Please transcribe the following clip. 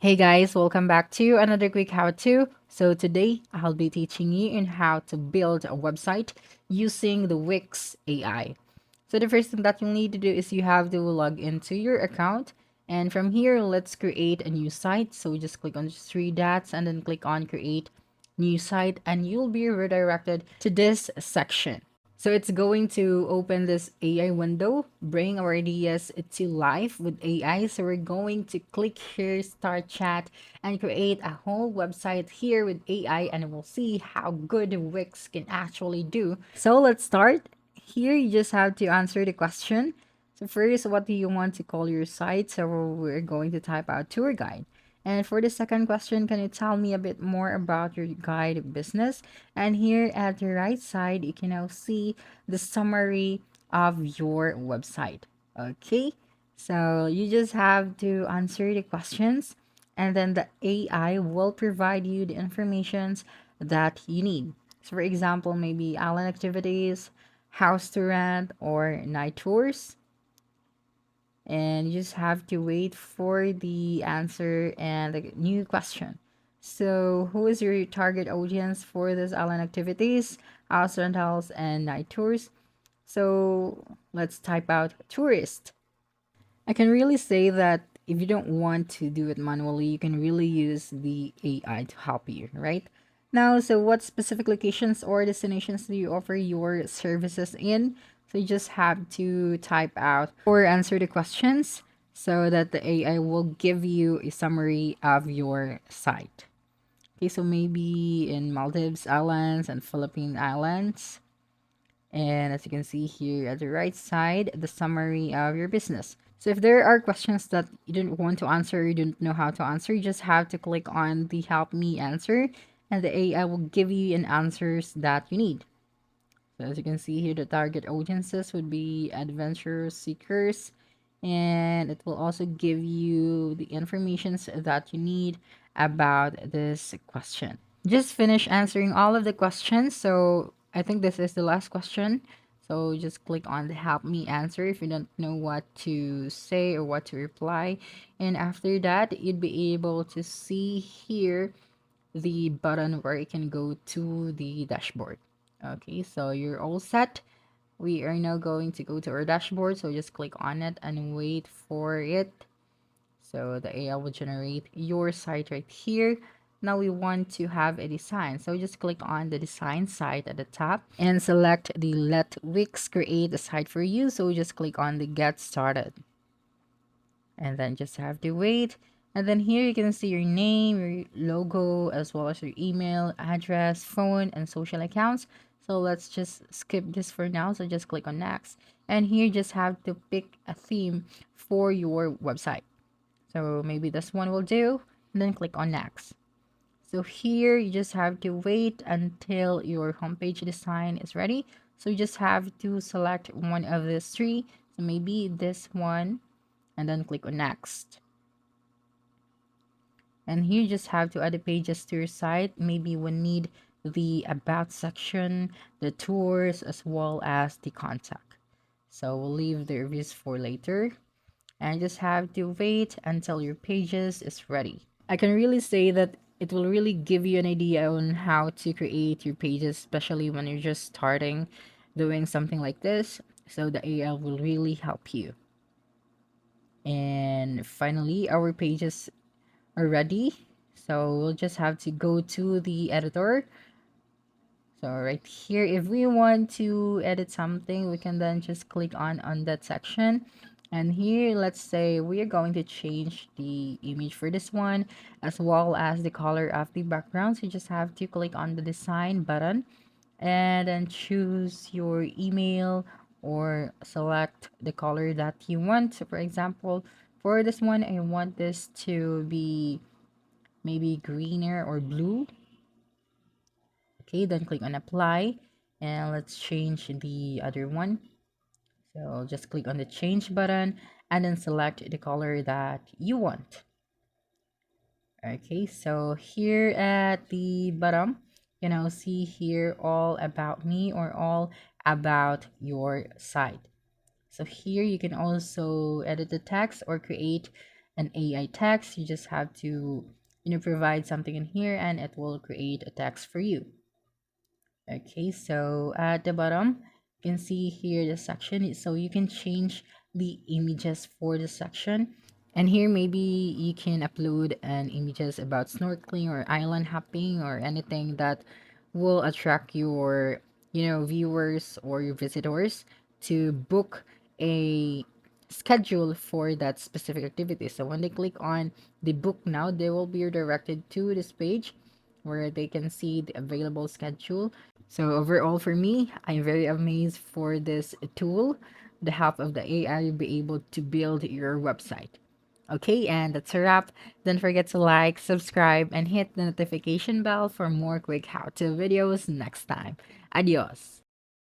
Hey guys, welcome back to another quick how-to. So today I'll be teaching you on how to build a website using the Wix AI. So the first thing that you'll need to do is you have to log into your account, and from here let's create a new site. So just click on the three dots and then click on create new site and you'll be redirected to this section. So it's going to open this AI window, bring our ideas to life with AI. So we're going to click here, start chat, and create a whole website here with AI, and we'll see how good Wix can actually do. So let's start. Here, you just have to answer the question. So first, what do you want to call your site? So we're going to type out tour guide. And for the second question, can you tell me a bit more about your guide business? And here at the right side, you can now see the summary of your website. Okay, so you just have to answer the questions, and then the AI will provide you the informations that you need. So, for example, maybe island activities, house to rent, or night tours, and you just have to wait for the answer and the new question. So, who is your target audience for this island activities, house rentals, and night tours? So, let's type out tourist. I can really say that if you don't want to do it manually, you can really use the AI to help you, right? Now, so what specific locations or destinations do you offer your services in? So you just have to type out or answer the questions so that the AI will give you a summary of your site. Okay, so maybe in Maldives Islands and Philippine Islands. And as you can see here at the right side, the summary of your business. So if there are questions that you didn't want to answer, you didn't know how to answer, you just have to click on the help me answer and the AI will give you an answers that you need. So as you can see here, the target audiences would be adventure seekers, and it will also give you the informations that you need about this question. Just finish answering all of the questions. So I think this is the last question. So just click on the help me answer if you don't know what to say or what to reply. And after that, you'd be able to see here the button where you can go to the dashboard. Okay, so you're all set. We are now going to go to our dashboard. So just click on it and wait for it. So the AI will generate your site right here. Now we want to have a design. So just click on the design site at the top and select the let Wix create a site for you. So just click on the get started and then just have to wait. And then here you can see your name, your logo, as well as your email, address, phone, and social accounts. So let's just skip this for now. So just click on next. And here you just have to pick a theme for your website. So maybe this one will do. And then click on next. So here you just have to wait until your homepage design is ready. So you just have to select one of these three. So maybe this one and then click on next. And here you just have to add the pages to your site. Maybe we need the about section, the tours, as well as the contact. So we'll leave the reviews for later and just have to wait until your pages is ready. I can really say that it will really give you an idea on how to create your pages, especially when you're just starting doing something like this. So the AI will really help you. And finally, our pages are ready. So we'll just have to go to the editor. So right here, if we want to edit something, we can then just click on that section. And here, let's say we are going to change the image for this one, as well as the color of the background. So you just have to click on the design button and then choose your email or select the color that you want. So for example, for this one, I want this to be maybe greener or blue. Okay, then click on apply and let's change the other one. So just click on the change button and then select the color that you want. Okay, so here at the bottom, you know, see here all about me or all about your site. So here you can also edit the text or create an AI text. You just have to, provide something in here and it will create a text for you. Okay, so at the bottom, you can see here the section. So you can change the images for the section. And here maybe you can upload an images about snorkeling or island hopping or anything that will attract your, viewers or your visitors to book a schedule for that specific activity. So when they click on the book now, they will be redirected to this page where they can see the available schedule. So overall for me, I'm very amazed for this tool, the help of the AI, you'll be able to build your website. Okay, and that's a wrap. Don't forget to like, subscribe, and hit the notification bell for more quick how-to videos next time. Adios.